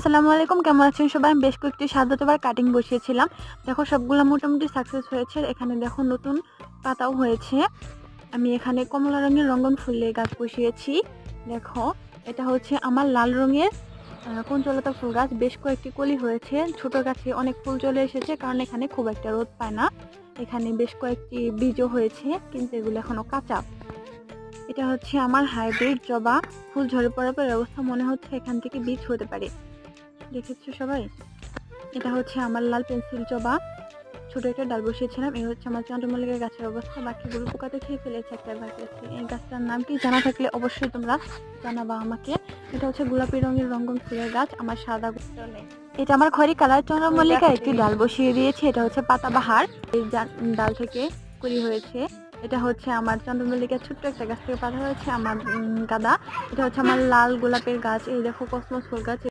আসসালামু আলাইকুম, কেমন আছেন সবাই? আমি বেশ কয়েকটি সাদাতোবার কাটিং বসিয়েছিলাম। দেখো সবগুলো মোটামুটি সাকসেস হয়েছে। এখানে দেখো নতুন পাতাও হয়েছে। আমি এখানে কমলা রঙের রঙ্গন ফুলের গাছ বসিয়েছি। দেখো এটা হচ্ছে আমার লাল রঙের কুঞ্জলতা ফুল গাছ। বেশ কয়েকটি কলি হয়েছে। ছোট গাছে অনেক ফুল চলে এসেছে, কারণ এখানে খুব একটা রোদ পায় না। এখানে বেশ কয়েকটি বীজও হয়েছে, কিন্তু এগুলো এখনো কাঁচা। এটা হচ্ছে আমার হাইব্রিড জবা। ফুল ঝরে পড়ার পর অবস্থা মনে হচ্ছে এখান থেকে বীজ হতে পারে। দেখেছো সবাই? এটা হচ্ছে আমার লাল পেন্সিল জবা। ছোট একটা ডাল বসিয়েছিলাম। এই হচ্ছে আমার চন্দ্রমল্লিকার গাছের অবস্থা। বাকিগুলো পোকাতে খেয়ে ফেলেছে একটা গাছে। এই গাছটার নাম কি জানা থাকলে অবশ্যই তোমরা জানাবা আমাকে। এটা হচ্ছে গোলাপি রঙের রঙ্গন ফুলের গাছ। আমার সাদা নেই। এটা আমার খয়রি কালার চন্দ্রমল্লিকা। একটি ডাল বসিয়ে দিয়েছি। এটা হচ্ছে পাতাবাহার, এই ডাল থেকে কুড়ি হয়েছে। এটা হচ্ছে আমার চন্দ্রমল্লিকার ছোট্ট একটা গাছ থেকে পাতা হয়েছে। আমার গাঁদা। এটা হচ্ছে আমার লাল গোলাপের গাছ। এই দেখো কসমস ফুল গাছ।